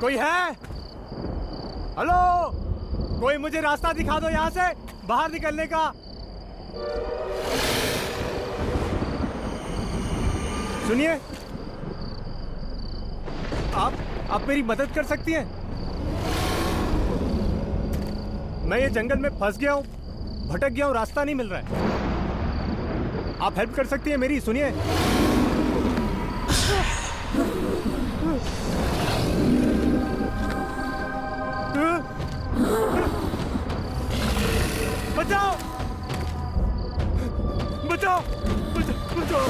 कोई है? हेलो, कोई मुझे रास्ता दिखा दो यहाँ से बाहर निकलने का। सुनिए, आप मेरी मदद कर सकती हैं? मैं ये जंगल में फंस गया हूँ, भटक गया हूँ, रास्ता नहीं मिल रहा है। आप हेल्प कर सकती हैं मेरी? सुनिए। बचाओ! बचाओ! बचाओ! बचाओ!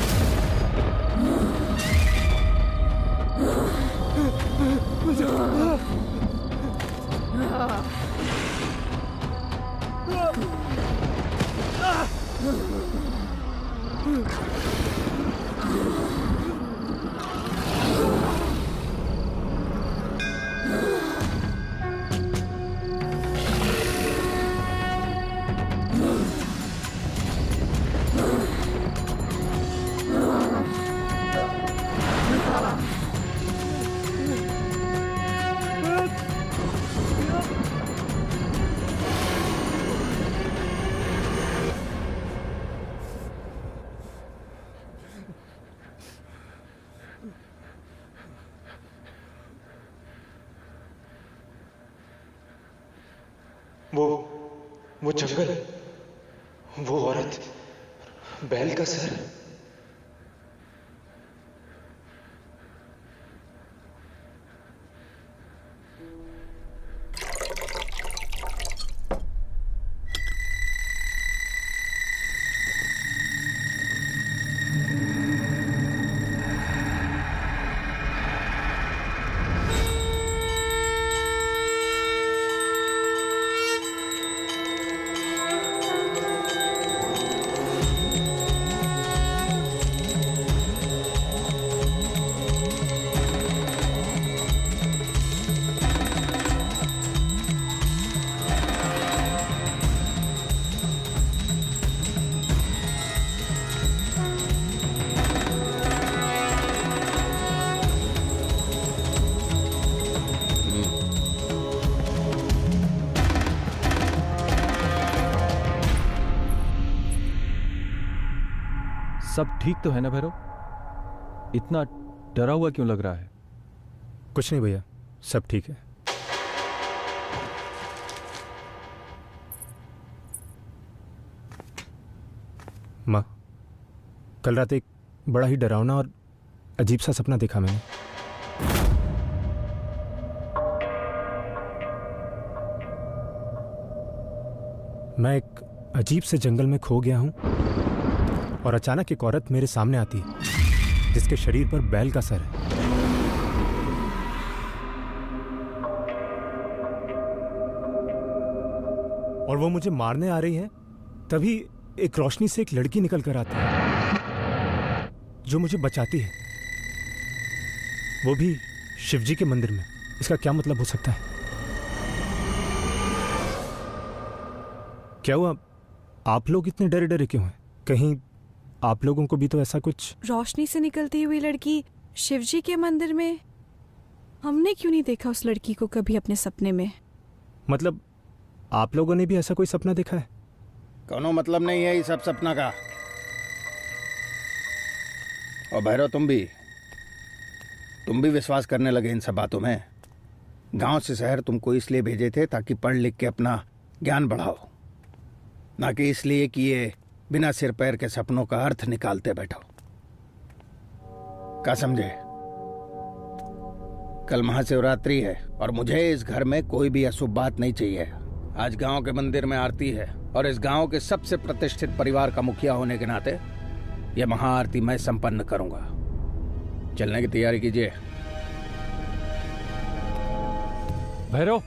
वो जंगल, वो औरत, बैल का सर। सब ठीक तो है ना भैरव? इतना डरा हुआ क्यों लग रहा है? कुछ नहीं भैया, सब ठीक है। माँ, कल रात एक बड़ा ही डरावना और अजीब सा सपना देखा मैंने। मैं एक अजीब से जंगल में खो गया हूं और अचानक एक औरत मेरे सामने आती है जिसके शरीर पर बैल का सर है। और वो मुझे मारने आ रही है। तभी एक रोशनी से एक लड़की निकल कर आती है जो मुझे बचाती है, वो भी शिवजी के मंदिर में। इसका क्या मतलब हो सकता है? क्या हुआ, आप लोग इतने डरे डरे क्यों हैं? कहीं आप लोगों को भी तो ऐसा कुछ? रोशनी से निकलती हुई लड़की शिवजी के मंदिर में? हमने क्यों नहीं देखा उस लड़की को कभी अपने सपने में? मतलब आप लोगों ने भी ऐसा कोई सपना देखा है? कोनो मतलब नहीं है ये सब सपना का। और भैरव, तुम भी विश्वास करने लगे इन सब बातों में। गांव से शहर तुमको इसलिए भेजे थे ताकि पढ़ लिख के अपना ज्ञान बढ़ाओ, ना कि इसलिए कि ये बिना सिर पैर के सपनों का अर्थ निकालते बैठो। क्या समझे? कल महाशिवरात्रि है और मुझे इस घर में कोई भी अशुभ बात नहीं चाहिए। आज गांव के मंदिर में आरती है और इस गांव के सबसे प्रतिष्ठित परिवार का मुखिया होने के नाते यह महाआरती मैं संपन्न करूंगा। चलने की तैयारी कीजिए। भैरव,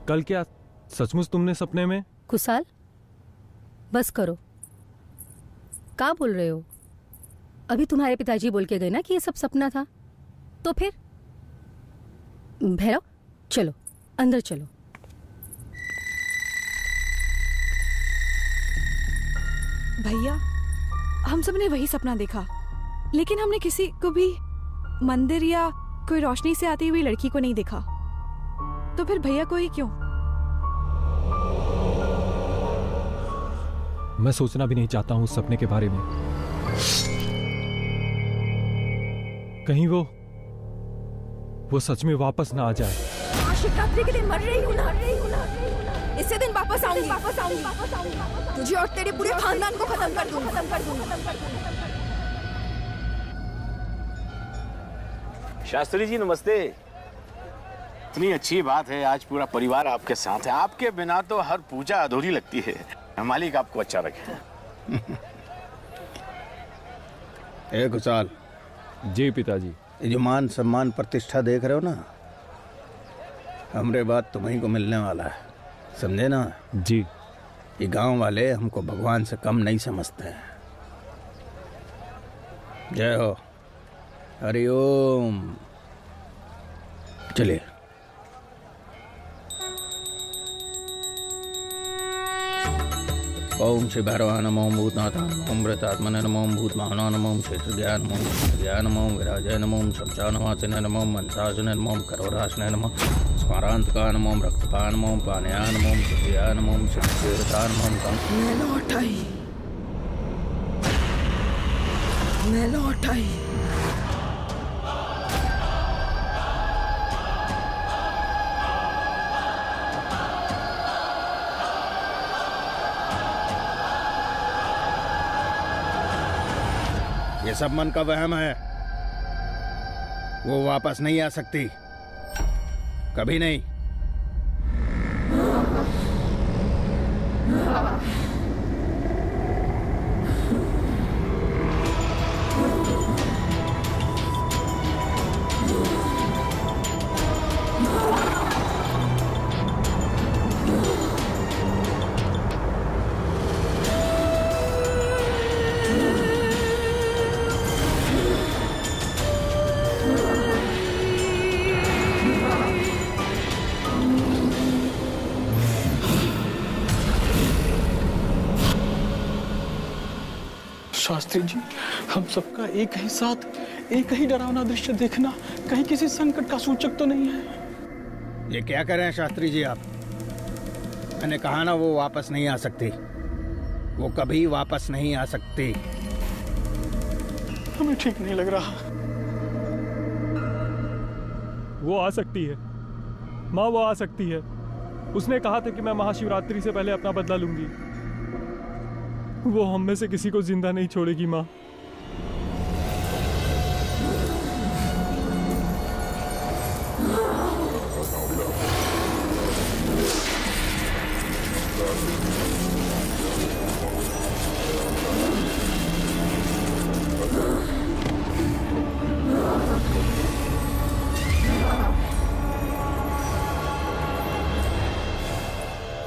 कल क्या सचमुच तुमने सपने में? कुशाल, बस करो। क्या बोल रहे हो? अभी तुम्हारे पिताजी बोल के गए ना कि ये सब सपना था। तो फिर भैरव, चलो अंदर चलो। भैया, हम सबने वही सपना देखा, लेकिन हमने किसी को भी मंदिर या कोई रोशनी से आती हुई लड़की को नहीं देखा, तो फिर भैया को ही क्यों? मैं सोचना भी नहीं चाहता हूं उस सपने के बारे में। कहीं वो सच में वापस ना आ जाए। शिवरात्रि के दिन मर रही हूँ ना, इसी दिन वापस आऊंगी। तुझे और तेरे पूरे खानदान को खत्म कर दूंगी। शास्त्री जी नमस्ते। इतनी अच्छी बात है, आज पूरा परिवार आपके साथ है। आपके बिना तो हर पूजा अधूरी लगती है। मालिक आपको अच्छा रखे। ए खुशाल। जी पिताजी। ये जो मान सम्मान प्रतिष्ठा देख रहे हो ना, हमरे बाद तुम्हीं को मिलने वाला है, समझे ना? जी। ये गांव वाले हमको भगवान से कम नहीं समझते हैं। जय हो। हरिओम। चलिए। ओम श्री भैरवाय नमो, ओम भूतनाथाय नमो, ओम मृतात्मने नमो, ओम भूतवाहनाय नमो, ओम क्षेत्रज्ञाय नमो, ओम क्षेत्रज्ञाय नमो, ओम विराजाय नमो, ओम शमशानवासिने नमो, ओम मंत्रासने नमो, ओम करोरासने नमो, स्मरांतकाय नमो, ओम रक्तपाय नमो, ओम पानयाय नमो, ओम सिद्धियाय नमो, ओम सिद्धिदेवताय नमो, ओम मैं लौट आई। ये सब मन का वहम है। वो वापस नहीं आ सकती, कभी नहीं। शास्त्री जी, हम सबका एक ही साथ एक ही डरावना दृश्य देखना कहीं किसी संकट का सूचक तो नहीं है? ये क्या कर रहे हैं शास्त्री जी आप? मैंने कहा ना, वो वापस नहीं आ सकती, वो कभी वापस नहीं आ सकती। हमें ठीक नहीं लग रहा। वो आ सकती है माँ, वो आ सकती है। उसने कहा था कि मैं महाशिवरात्रि से पहले अपना बदला लूंगी। वो हम में से किसी को जिंदा नहीं छोड़ेगी माँ।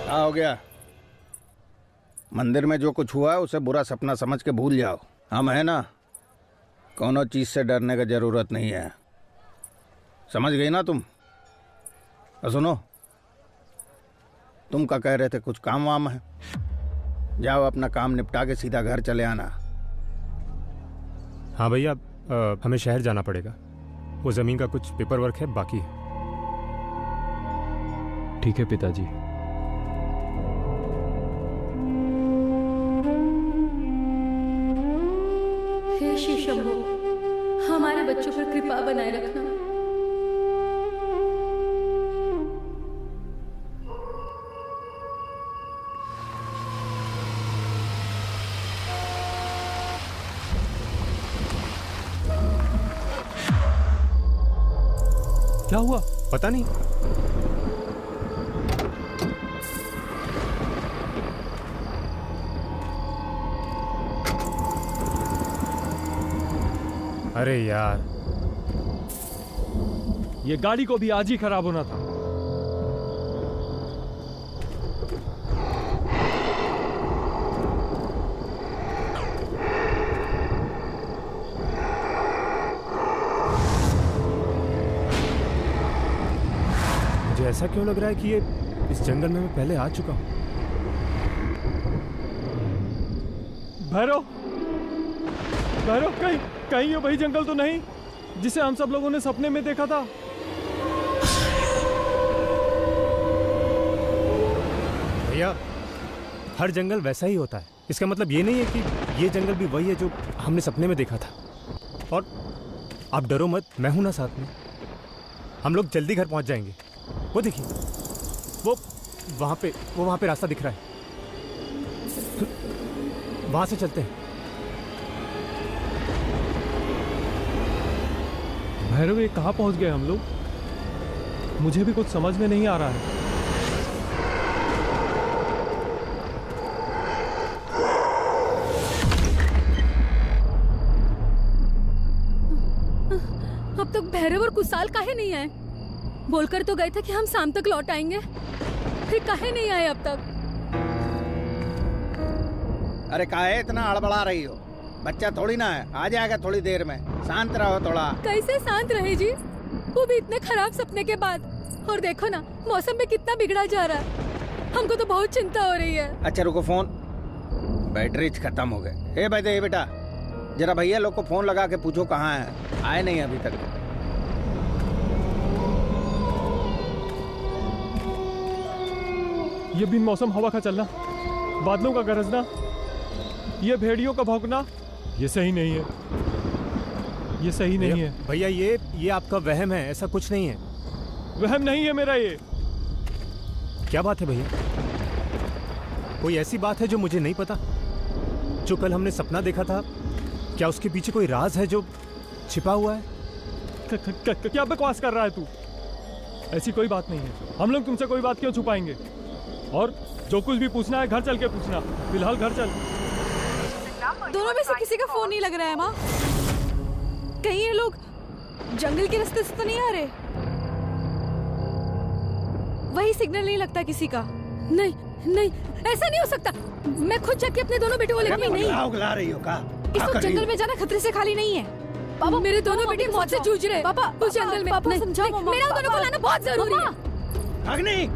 क्या हो गया? मंदिर में जो कुछ हुआ है उसे बुरा सपना समझ के भूल जाओ। हम है ना, कोनो चीज से डरने की जरूरत नहीं है। समझ गई ना तुम? और सुनो, तुम क्या कह रहे थे? कुछ काम वाम है? जाओ अपना काम निपटा के सीधा घर चले आना। हाँ भैया, हमें शहर जाना पड़ेगा। वो जमीन का कुछ पेपर वर्क है, बाकी है। ठीक है पिताजी। हे शिव शंभो, हमारे बच्चों पर कृपा बनाए रखना। क्या हुआ? पता नहीं। अरे यार, ये गाड़ी को भी आज ही खराब होना था। मुझे ऐसा क्यों लग रहा है कि ये इस जंगल में मैं पहले आ चुका हूं। भैरव, भैरव, कहीं कहीं ये वही जंगल तो नहीं? जिसे हम सब लोगों ने सपने में देखा था? भैया, हर जंगल वैसा ही होता है। इसका मतलब ये नहीं है कि ये जंगल भी वही है जो हमने सपने में देखा था। और आप डरो मत, मैं हूं ना साथ में। हम लोग जल्दी घर पहुंच जाएंगे। वो देखिए, वो वहां पे रास्ता दिख रहा है। वहां से चलते हैं। भैरव, ये कहाँ पहुंच गए हम लोग? मुझे भी कुछ समझ में नहीं आ रहा है। अब तक भैरव और कुशाल काहे नहीं आए? बोलकर तो गए थे कि हम शाम तक लौट आएंगे, फिर काहे नहीं आए अब तक? अरे काहे इतना हड़बड़ा रही हो? बच्चा थोड़ी ना है, आ जाएगा थोड़ी देर में। शांत रहो थोड़ा। कैसे शांत रहे जी, वो भी इतने खराब सपने के बाद। और देखो ना, मौसम भी कितना बिगड़ा जा रहा है। हमको तो बहुत चिंता हो रही है। अच्छा रुको, फोन बैटरी खत्म हो गए। ए भाई बेटा, जरा भैया लोग को फोन लगा के पूछो कहाँ है, आए नहीं अभी तक। ये बिन मौसम हवा का चलना, बादलों का गरजना, ये भेड़ियों का भौंकना, ये सही नहीं है। ये सही नहीं है भैया। ये आपका वहम है, ऐसा कुछ नहीं है। वहम नहीं है मेरा ये। क्या बात है भैया? कोई ऐसी बात है जो मुझे नहीं पता? जो कल हमने सपना देखा था, क्या उसके पीछे कोई राज है जो छिपा हुआ है? क्या बकवास कर रहा है तू? ऐसी कोई बात नहीं है। हम लोग तुमसे कोई बात क्यों छुपाएंगे? और जो कुछ भी पूछना है घर चल के पूछना। फिलहाल घर चल। दोनों में से किसी का फोन नहीं लग रहा है माँ। कहीं ये लोग जंगल के रास्ते से तो नहीं आ रहे? वही सिग्नल नहीं लगता किसी का। नहीं नहीं, ऐसा नहीं हो सकता। मैं खुद जाके अपने दोनों बेटों को लेकर नहीं ला रही हो का? इस वक्त जंगल में जाना खतरे से खाली नहीं है। पापा, मेरे दोनों बेटे मौत से जूझ रहे हैं। पापा, उस जंगल में पापा समझाओ मम्मा। मेरा दोनों को लाना बहुत जरूरी है। अग्नि,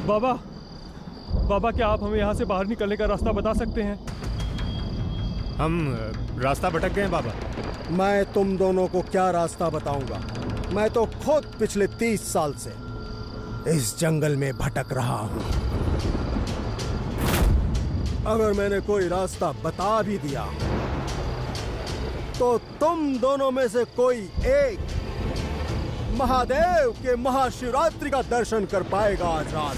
बाबा, बाबा क्या आप हमें यहाँ से बाहर निकलने का रास्ता बता सकते हैं? हम रास्ता भटक गए हैं बाबा। मैं तुम दोनों को क्या रास्ता बताऊंगा? मैं तो खुद पिछले 30 साल से इस जंगल में भटक रहा हूं। अगर मैंने कोई रास्ता बता भी दिया तो तुम दोनों में से कोई एक महादेव के महाशिवरात्रि का दर्शन कर पाएगा आज रात।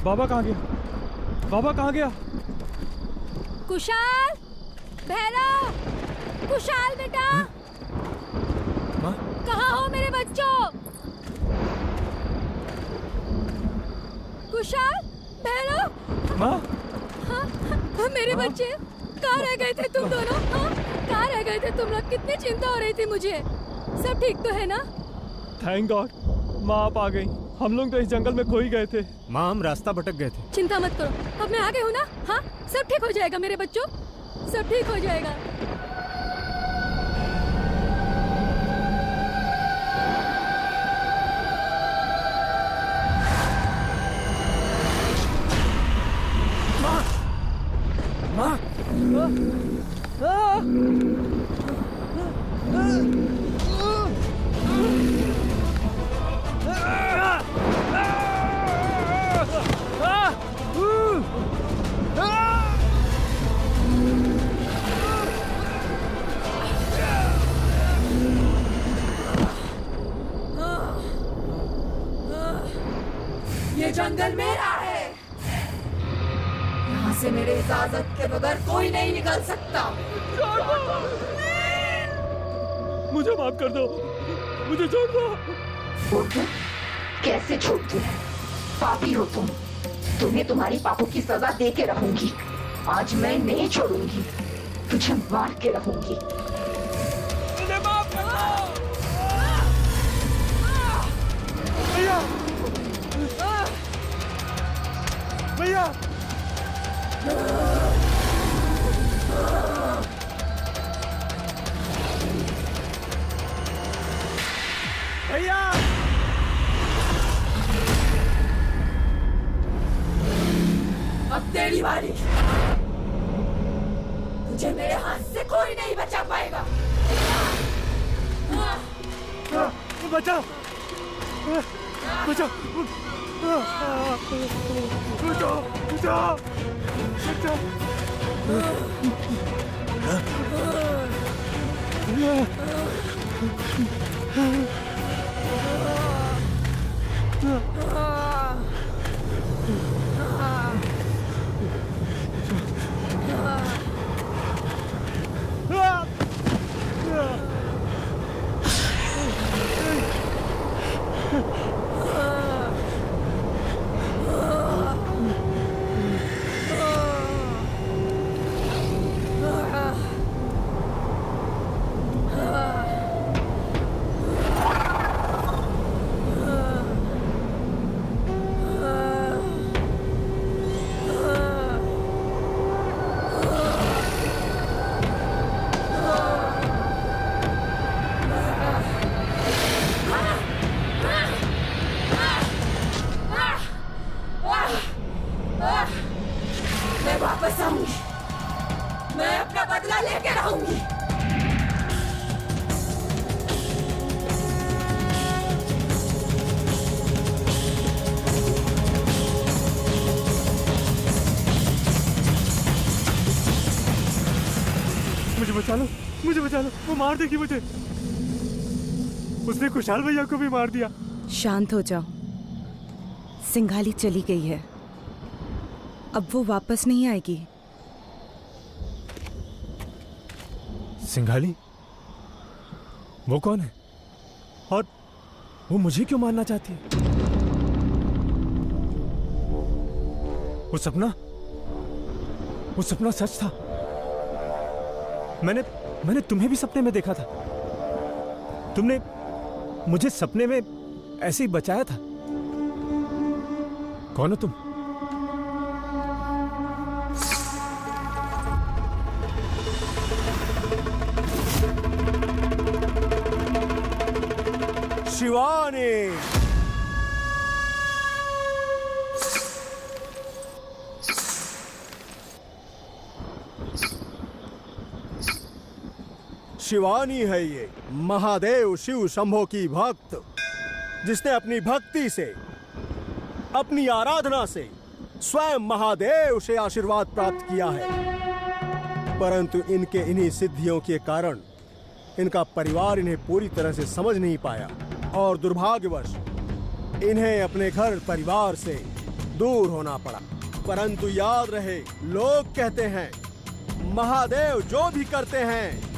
बाबा कहाँ गया? बाबा कहाँ गया? कुशाल, भैरव, कुशाल बेटा, कहाँ हो मेरे बच्चों? कुशाल, भैरव, माँ, हाँ, मेरे बच्चे कहाँ रह गए थे तुम दोनों? हाँ, कहाँ रह गए थे तुम लोग? कितनी चिंता हो रही थी मुझे। सब ठीक तो है ना? थैंक गॉड, माँ आप आ गई। हम लोग तो इस जंगल में खो ही गए थे। माँ, हम रास्ता भटक गए थे। चिंता मत करो, अब मैं आ गई हूँ ना। हाँ, सब ठीक हो जाएगा मेरे बच्चों, सब ठीक हो जाएगा। ये जंगल मेरा है, यहाँ से मेरे इजाजत के बगैर कोई नहीं निकल सकता। मुझे माफ कर दो, मुझे छोड़ दो। वो तुम कैसे छोड़ दूं? पापी हो तुम, तुम्हें तुम्हारी पापों की सजा दे के रहूंगी। आज मैं नहीं छोड़ूंगी, तुझे मार के रहूंगी। मुझे माफ कर दो। भैया भैया भैया अब तेरी बारी। तुझे मेरे हाथ से कोई नहीं बचा पाएगा। बचाओ बचाओ बचाओ बचाओ मैं वापस आऊंगी। मैं अपना बदला लेके रहूंगी। मुझे बचा लो, मुझे बचा लो। वो मार देगी मुझे। उसने खुशहाल भैया को भी मार दिया। शांत हो जाओ। सिंघाली चली गई है, अब वो वापस नहीं आएगी। सिंघाली? वो कौन है? और वो मुझे क्यों मारना चाहती है? वो सपना सच था। मैंने तुम्हें भी सपने में देखा था। तुमने मुझे सपने में ऐसे ही बचाया था। कौन हो तुम? शिवानी। शिवानी है ये, महादेव शिव शंभो की भक्त, जिसने अपनी भक्ति से, अपनी आराधना से स्वयं महादेव से आशीर्वाद प्राप्त किया है। परंतु इनके इन्हीं सिद्धियों के कारण इनका परिवार इन्हें पूरी तरह से समझ नहीं पाया और दुर्भाग्यवश इन्हें अपने घर परिवार से दूर होना पड़ा। परंतु याद रहे, लोग कहते हैं महादेव जो भी करते हैं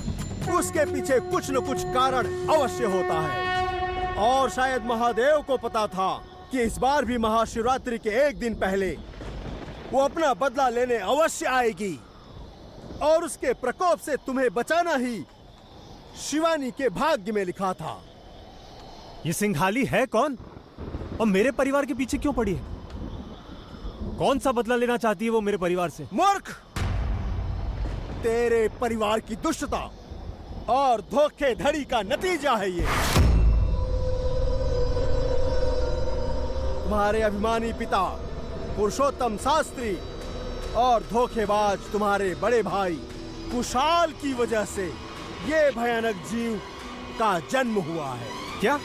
उसके पीछे कुछ न कुछ कारण अवश्य होता है। और शायद महादेव को पता था कि इस बार भी महाशिवरात्रि के एक दिन पहले वो अपना बदला लेने अवश्य आएगी और उसके प्रकोप से तुम्हें बचाना ही शिवानी के भाग्य में लिखा था। ये सिंघाली है कौन और मेरे परिवार के पीछे क्यों पड़ी है? कौन सा बदला लेना चाहती है वो मेरे परिवार से? मूर्ख! तेरे परिवार की दुष्टता और धोखेधड़ी का नतीजा है ये। तुम्हारे अभिमानी पिता पुरुषोत्तम शास्त्री और धोखेबाज तुम्हारे बड़े भाई कुशाल की वजह से ये भयानक जीव का जन्म हुआ है। क्या?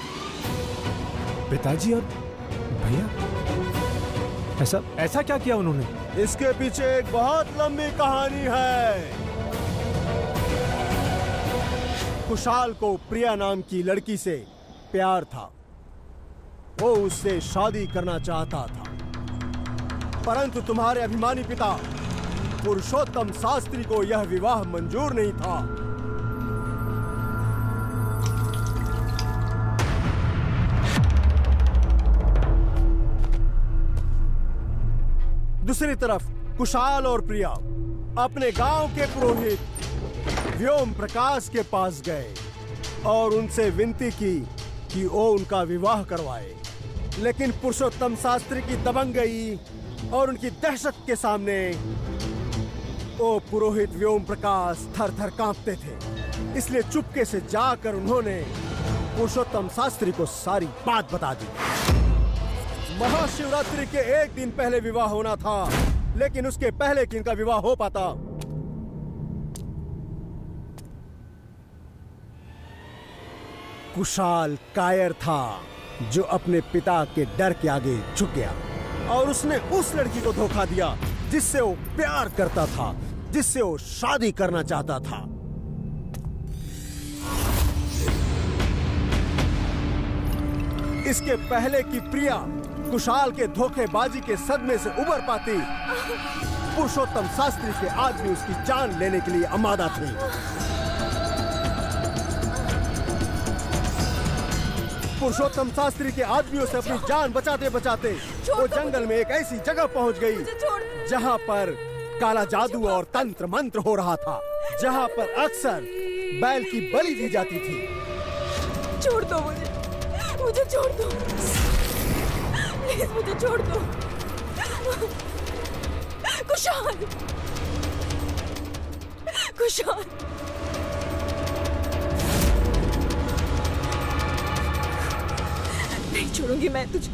पिताजी और भैया? ऐसा क्या किया उन्होंने? इसके पीछे एक बहुत लंबी कहानी है। कुशाल को प्रिया नाम की लड़की से प्यार था। वो उससे शादी करना चाहता था, परंतु तुम्हारे अभिमानी पिता पुरुषोत्तम शास्त्री को यह विवाह मंजूर नहीं था। दूसरी तरफ कुशाल और प्रिया अपने गांव के पुरोहित व्योम प्रकाश के पास गए और उनसे विनती की कि वो उनका विवाह करवाए। लेकिन पुरुषोत्तम शास्त्री की दबंगई और उनकी दहशत के सामने वो पुरोहित व्योम प्रकाश थर थर कांपते थे। इसलिए चुपके से जाकर उन्होंने पुरुषोत्तम शास्त्री को सारी बात बता दी। महाशिवरात्रि के एक दिन पहले विवाह होना था, लेकिन उसके पहले कि इनका विवाह हो पाता, कुशाल कायर था जो अपने पिता के डर के आगे झुक गया और उसने उस लड़की को धोखा दिया जिससे वो प्यार करता था, जिससे वो शादी करना चाहता था। इसके पहले कि प्रिया कुशाल के धोखेबाजी के सदमे से उबर पाती, पुरुषोत्तम शास्त्री के आदमी उसकी जान लेने के लिए आमादा थे। पुरुषोत्तम शास्त्री के आदमियों से अपनी जान बचाते बचाते वो जंगल में एक ऐसी जगह पहुंच गई जहां पर काला जादू और तंत्र मंत्र हो रहा था, जहां पर अक्सर बैल की बलि दी जाती थी। छोड़ दो मुझे छोड़ दो, प्लीज मुझे छोड़ दो। कुशाल, कुशाल, नहीं छोड़ूंगी मैं तुझे,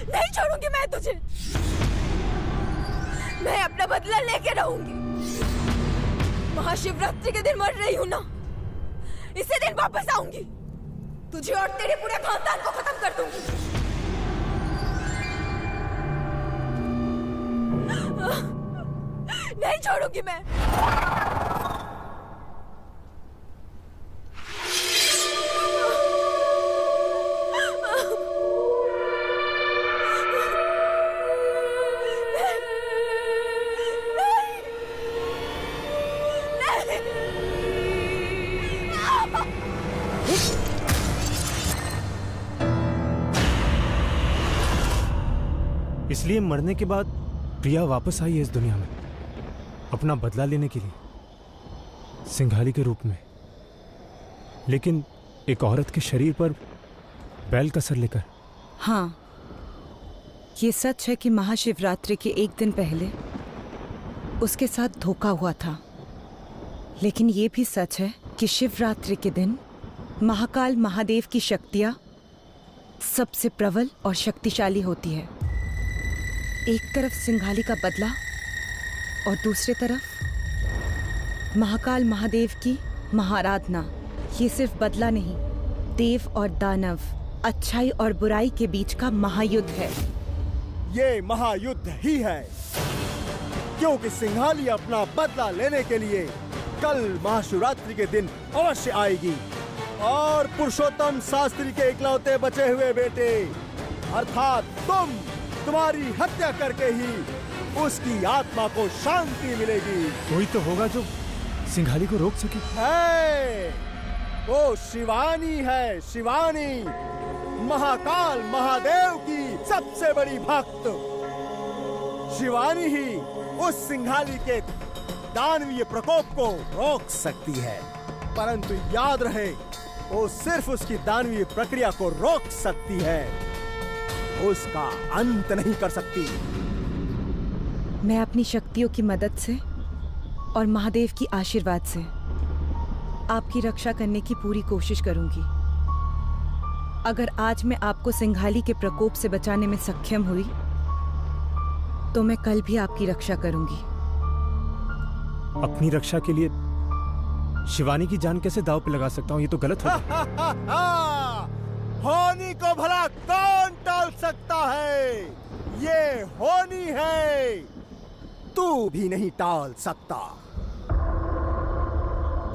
नहीं छोड़ूंगी मैं तुझे। मैं अपना बदला लेके रहूंगी। महाशिवरात्रि के दिन मर रही हूं ना, इसी दिन वापस आऊंगी, तुझे और तेरे पूरे खानदान को खत्म कर दूंगी। नहीं छोड़ूंगी मैं। इसलिए मरने के बाद प्रिया वापस आई है इस दुनिया में अपना बदला लेने के लिए, सिंघाली के रूप में, लेकिन एक औरत के शरीर पर बैल का सर लेकर। हाँ, ये सच है कि महाशिवरात्रि के एक दिन पहले उसके साथ धोखा हुआ था, लेकिन ये भी सच है कि शिवरात्रि के दिन महाकाल महादेव की शक्तियाँ सबसे प्रबल और शक्तिशाली होती है। एक तरफ सिंघाली का बदला और दूसरी तरफ महाकाल महादेव की महाआराधना। ये सिर्फ बदला नहीं, देव और दानव, अच्छाई और बुराई के बीच का महायुद्ध है। ये महायुद्ध ही है, क्योंकि सिंघाली अपना बदला लेने के लिए कल महाशिवरात्रि के दिन अवश्य आएगी और पुरुषोत्तम शास्त्री के इकलौते बचे हुए बेटे अर्थात तुम्हारी हत्या करके ही उसकी आत्मा को शांति मिलेगी। कोई तो होगा जो सिंघाली को रोक सके। है, वो शिवानी है, शिवानी, महाकाल महादेव की सबसे बड़ी भक्त। शिवानी ही उस सिंघाली के दानवीय प्रकोप को रोक सकती है, परंतु याद रहे वो सिर्फ उसकी दानवीय प्रक्रिया को रोक सकती है, उसका अंत नहीं कर सकती। मैं अपनी शक्तियों की मदद से और महादेव की आशीर्वाद से आपकी रक्षा करने की पूरी कोशिश करूंगी। अगर आज मैं आपको सिंघाली के प्रकोप से बचाने में सक्षम हुई तो मैं कल भी आपकी रक्षा करूंगी। अपनी रक्षा के लिए शिवानी की जान कैसे दांव पे लगा सकता हूँ? ये तो गलत होगा। होनी को भला कौन टाल सकता है? ये होनी है, तू भी नहीं टाल सकता।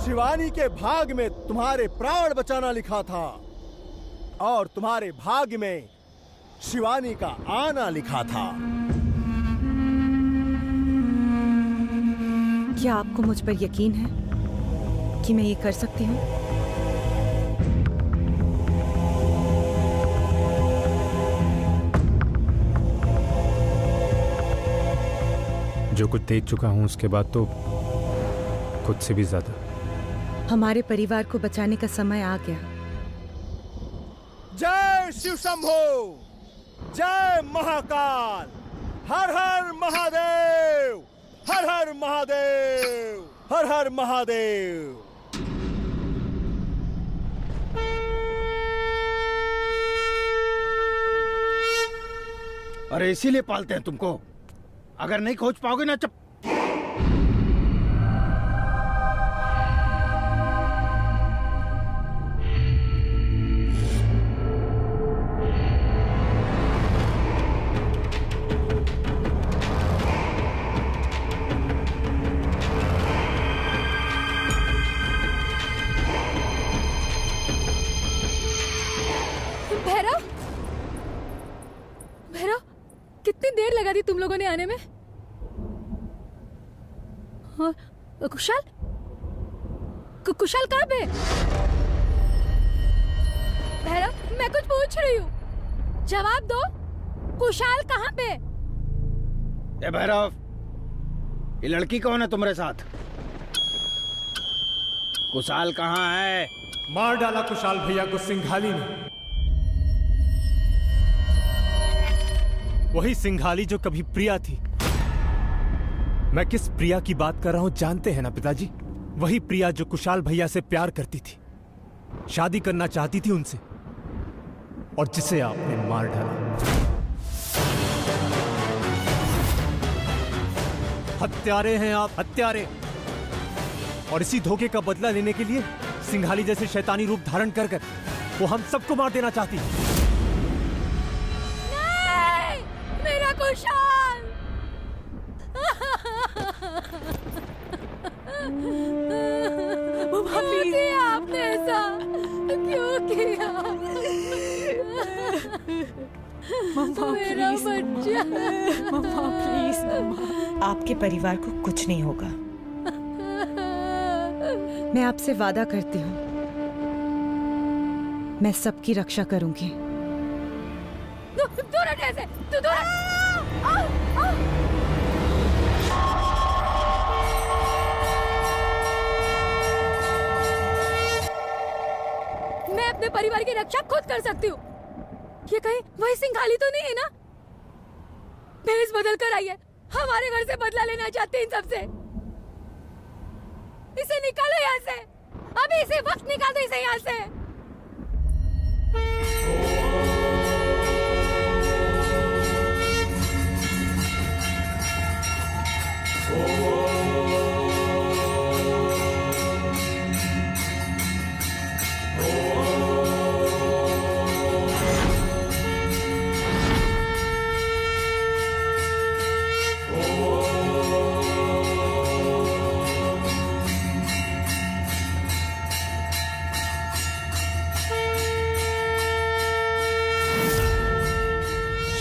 शिवानी के भाग में तुम्हारे प्राण बचाना लिखा था और तुम्हारे भाग में शिवानी का आना लिखा था। क्या आपको मुझ पर यकीन है कि मैं ये कर सकती हूँ? जो कुछ देख चुका हूं उसके बाद तो खुद से भी ज्यादा। हमारे परिवार को बचाने का समय आ गया। जय शिव शंभो। जय महाकाल। हर हर महादेव, हर हर महादेव, हर हर महादेव। अरे इसीलिए पालते हैं तुमको, अगर नहीं खोज पाओगे ना चप। कितनी देर लगा दी तुम लोगों ने आने में? कुशाल कुशाल कहाँ पे? भैरव, मैं कुछ पूछ रही हूँ, जवाब दो। कुशाल कहाँ पे? ए भैरव, ये लड़की कौन है तुम्हारे साथ? कुशाल कहाँ है? मार डाला कुशाल भैया को सिंघाली ने। वही सिंघाली जो कभी प्रिया थी। मैं किस प्रिया की बात कर रहा हूं जानते हैं ना पिताजी? वही प्रिया जो कुशाल भैया से प्यार करती थी, शादी करना चाहती थी उनसे, और जिसे आपने मार डाला। हत्यारे हैं आप, हत्यारे। और इसी धोखे का बदला लेने के लिए सिंघाली जैसे शैतानी रूप धारण कर कर वो हम सबको मार देना चाहती है। मेरा कुशाल! क्यों किया आपने ऐसा? क्यों किया? मेरा बच्चा। मम्मा प्लीज, मम्मा। आपके परिवार को कुछ नहीं होगा। मैं आपसे वादा करती हूँ, मैं सबकी रक्षा करूंगी। दूर हट ऐसे, तू दूर हट। मैं अपने परिवार की रक्षा खुद कर सकती हूँ। ये कहीं वही सिंघाली तो नहीं है ना? भेष बदल कर आई है, हमारे घर से बदला लेना चाहते हैं इन सबसे। इसे निकालो यहाँ से, अभी इसी वक्त निकाल दो इसे यहाँ से।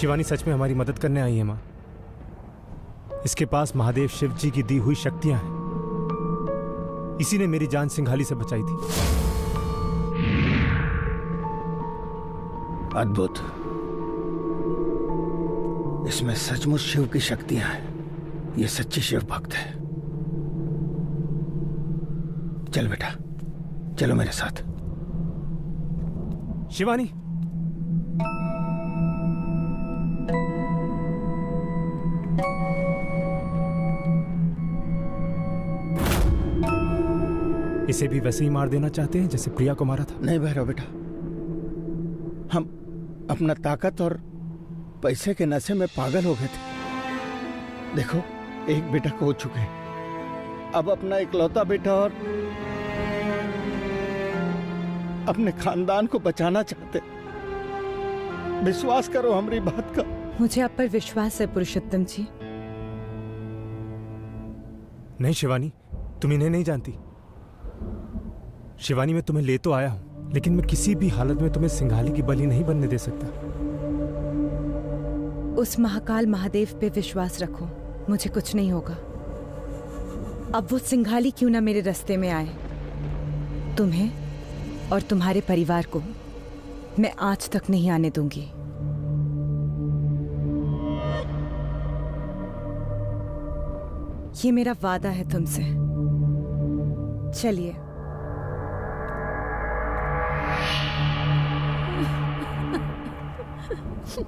शिवानी सच में हमारी मदद करने आई है माँ। इसके पास महादेव शिव जी की दी हुई शक्तियां हैं। इसी ने मेरी जान सिंघाली से बचाई थी। अद्भुत, इसमें सचमुच शिव की शक्तियां हैं। ये सच्ची शिव भक्त है। चल बेटा, चलो मेरे साथ। शिवानी, इसे भी वैसे ही मार देना चाहते हैं जैसे प्रिया को मारा था? नहीं भैरव बेटा, हम अपना ताकत और पैसे के नशे में पागल हो गए थे। देखो, एक बेटा खो चुके, अब अपना इकलौता बेटा और अपने खानदान को बचाना चाहते। विश्वास करो हमारी बात का। मुझे आप पर विश्वास है पुरुषोत्तम जी। नहीं शिवानी, तुम इन्हें नहीं जानती। शिवानी, मैं तुम्हें ले तो आया हूं, लेकिन मैं किसी भी हालत में तुम्हें सिंघाली की बलि नहीं बनने दे सकता। उस महाकाल महादेव पे विश्वास रखो, मुझे कुछ नहीं होगा। अब वो सिंघाली क्यों ना मेरे रास्ते में आए, तुम्हें और तुम्हारे परिवार को मैं आज तक नहीं आने दूंगी। ये मेरा वादा है तुमसे। चलिए। जल्दी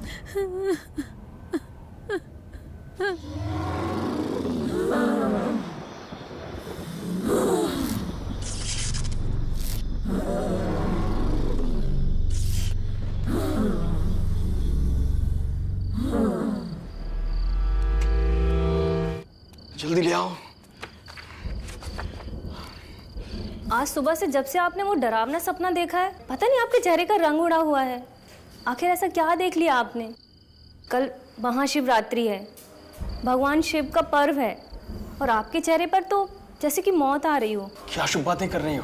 ले आओ। आज सुबह से जब से आपने वो डरावना सपना देखा है, पता नहीं आपके चेहरे का रंग उड़ा हुआ है। आखिर ऐसा क्या देख लिया आपने? कल महाशिवरात्रि है, भगवान शिव का पर्व है, और आपके चेहरे पर तो जैसे कि मौत आ रही हो। क्या शुभ बातें कर रही हो?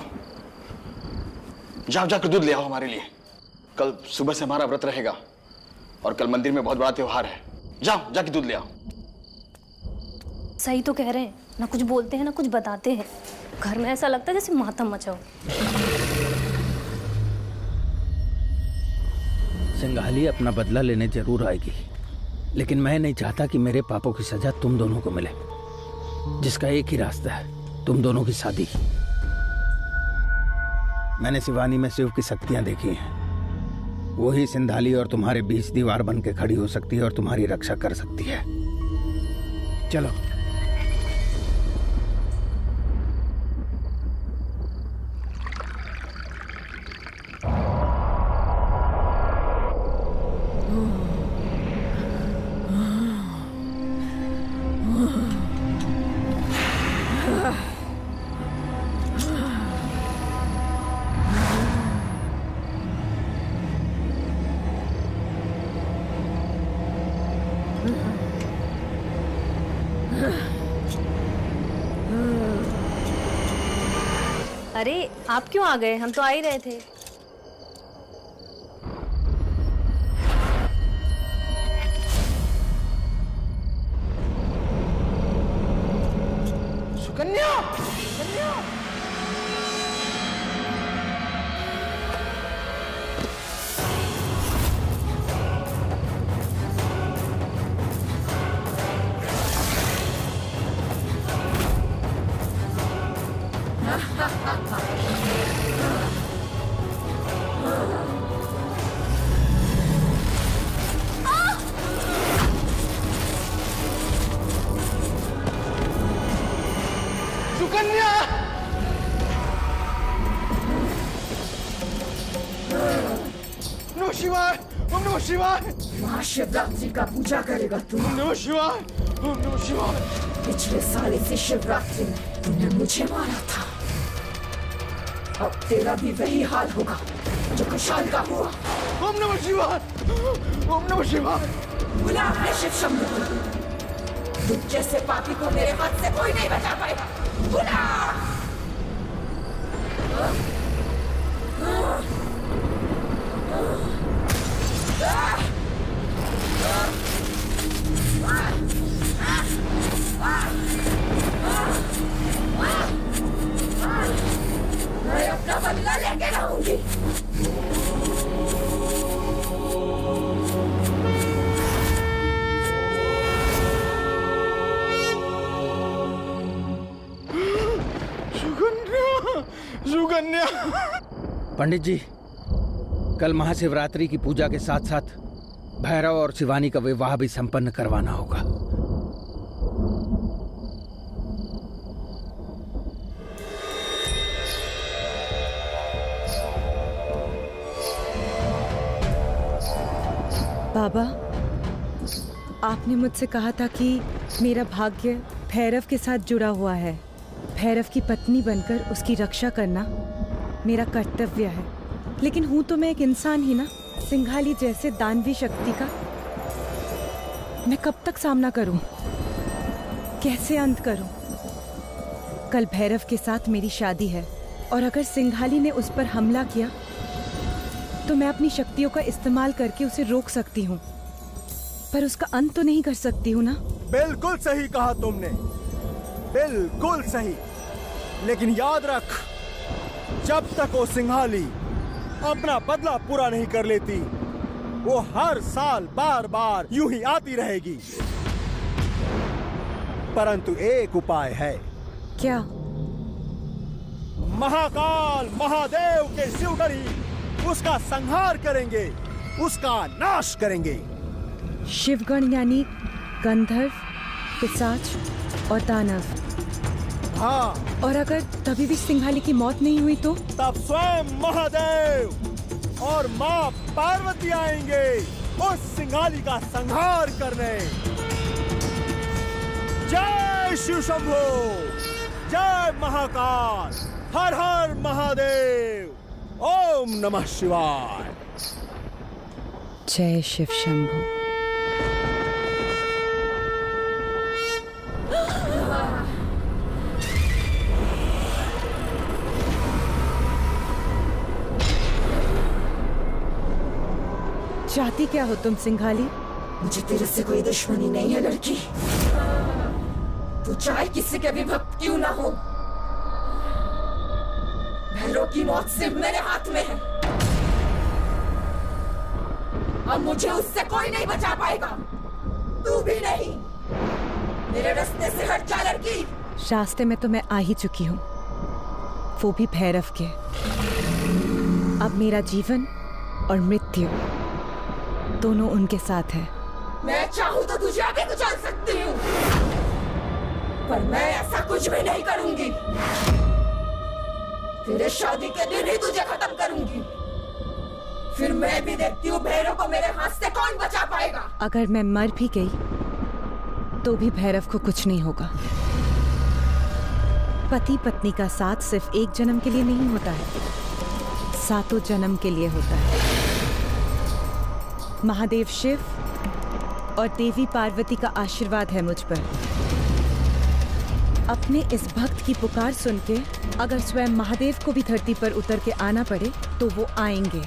जाओ जाकर दूध ले आओ हमारे लिए। कल सुबह से हमारा व्रत रहेगा और कल मंदिर में बहुत बड़ा त्योहार है। जाओ जाके दूध ले आओ। सही तो कह रहे हैं, ना कुछ बोलते हैं ना कुछ बताते हैं। घर में ऐसा लगता है जैसे मातम मचा हो। सिंघाली अपना बदला लेने जरूर आएगी, लेकिन मैं नहीं चाहता कि मेरे पापों की सजा तुम दोनों को मिले, जिसका एक ही रास्ता है, तुम दोनों की शादी। मैंने शिवानी में शिव की शक्तियां देखी हैं। वही सिंघाली और तुम्हारे बीच दीवार बन के खड़ी हो सकती है और तुम्हारी रक्षा कर सकती है। चलो। अरे आप क्यों आ गए? हम तो आ ही रहे थे। सुकन्या, सुकन्या, नमः शिवाय, ओम नमः शिवाय। महाशिवरात्रि का पूजा करेगा तू? ओम नमः शिवाय, ओम नमः शिवाय। पिछले साल इसी शिवरात्रि में तूने मुझे मारा था, अब तेरा भी वही हाल होगा जो कुशाल का हुआ। ओम नमः शिवाय, ओम नमः शिवाय। बुला है शिव शंभू, तुझ जैसे पापी को मेरे हाथ से कोई नहीं बचा पाएगा। बुला। मैं अपना बदला लेके रहूंगी। सुकन्या। पंडित जी, कल महाशिवरात्रि की पूजा के साथ साथ भैरव और शिवानी का विवाह भी संपन्न करवाना होगा। बाबा, आपने मुझसे कहा था कि मेरा भाग्य भैरव के साथ जुड़ा हुआ है। भैरव की पत्नी बनकर उसकी रक्षा करना मेरा कर्तव्य है। लेकिन हूं तो मैं एक इंसान ही ना। सिंघाली जैसे दानवी शक्ति का मैं कब तक सामना करूं? कैसे अंत करूं? कल भैरव के साथ मेरी शादी है, और अगर सिंघाली ने उस पर हमला किया तो मैं अपनी शक्तियों का इस्तेमाल करके उसे रोक सकती हूँ, पर उसका अंत तो नहीं कर सकती हूँ ना। बिल्कुल सही कहा तुमने, बिल्कुल सही। लेकिन याद रख, जब तक वो सिंघाली अपना बदला पूरा नहीं कर लेती, वो हर साल बार बार यूं ही आती रहेगी। परंतु एक उपाय है। क्या? महाकाल महादेव के शिवगढ़ी उसका संहार करेंगे। उसका नाश करेंगे। शिवगण यानी गंधर्व, पिशाच और दानव। हाँ। और अगर तभी भी सिंघाली की मौत नहीं हुई तो? तब स्वयं महादेव और माँ पार्वती आएंगे उस सिंघाली का संहार करने। जय शिव शंभो, जय महाकाल, हर हर महादेव, ओम नमः शिवाय। जय शिव शंभो। चाहती क्या हो तुम सिंघाली? मुझे तेरे से कोई दुश्मनी नहीं है लड़की। तू चाहे किसी के भी भक्त क्यों ना हो, भैरव की मौत सिर्फ मेरे हाथ में है। अब मुझे उससे कोई नहीं बचा पाएगा, तू भी नहीं। मेरे रास्ते से हट जा लड़की। रास्ते में तो मैं आ ही चुकी हूँ, वो भी भैरव के। अब मेरा जीवन और मृत्यु दोनों उनके साथ है। मैं चाहूँ तो तुझे अभी कुचल सकती हूँ, पर मैं ऐसा कुछ भी नहीं करूंगी। तेरे शादी के दिन ही तुझे खत्म करूंगी। फिर मैं भी देखती हूँ भैरव को मेरे हाथ से कौन बचा पाएगा। अगर मैं मर भी गई तो भी भैरव को कुछ नहीं होगा। पति पत्नी का साथ सिर्फ एक जन्म के लिए नहीं होता है, 7 जन्म के लिए होता है। महादेव शिव और देवी पार्वती का आशीर्वाद है मुझ पर। अपने इस भक्त की पुकार सुन के अगर स्वयं महादेव को भी धरती पर उतर के आना पड़े तो वो आएंगे।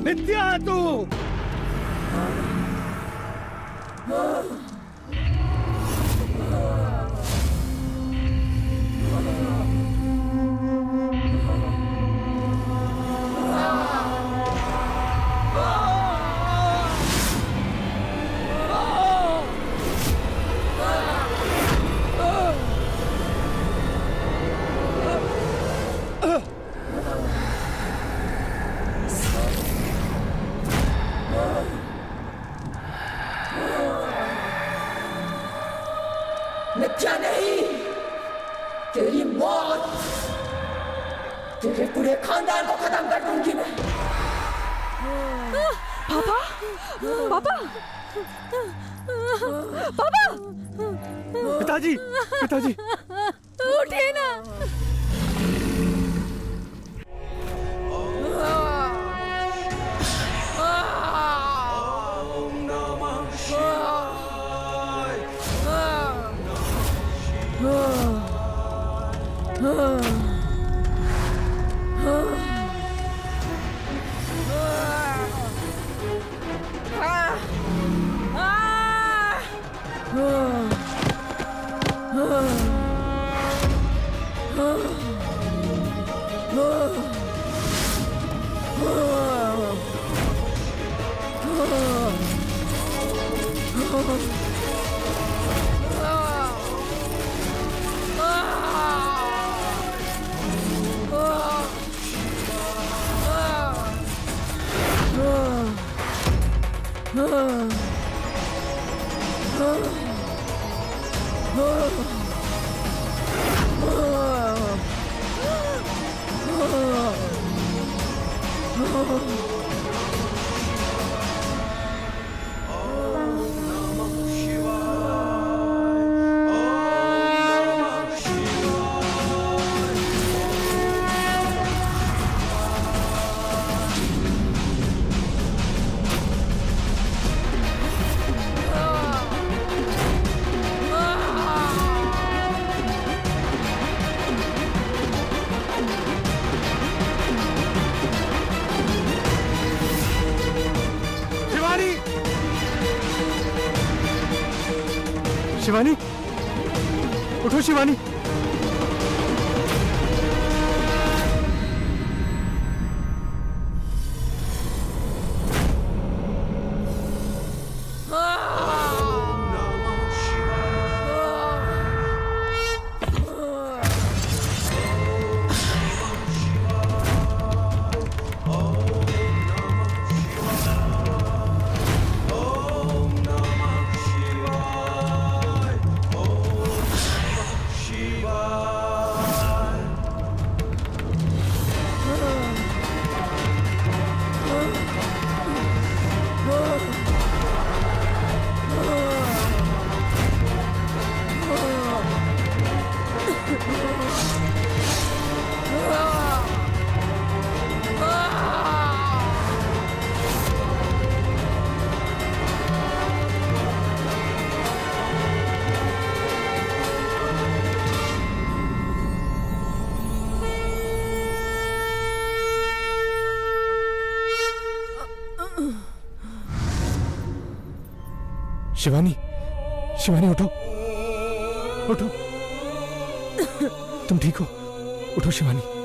मिथ्या है तू। मिथ्या नहीं, तेरी मौत, तेरे पूरे खानदान को खत्म कर दूंगी मैं। पापा, पापा, पापा, पिताजी, पिताजी, उठे ना। शिवानी, उठो शिवानी। शिवानी, शिवानी उठो, उठो। तुम ठीक हो? उठो शिवानी।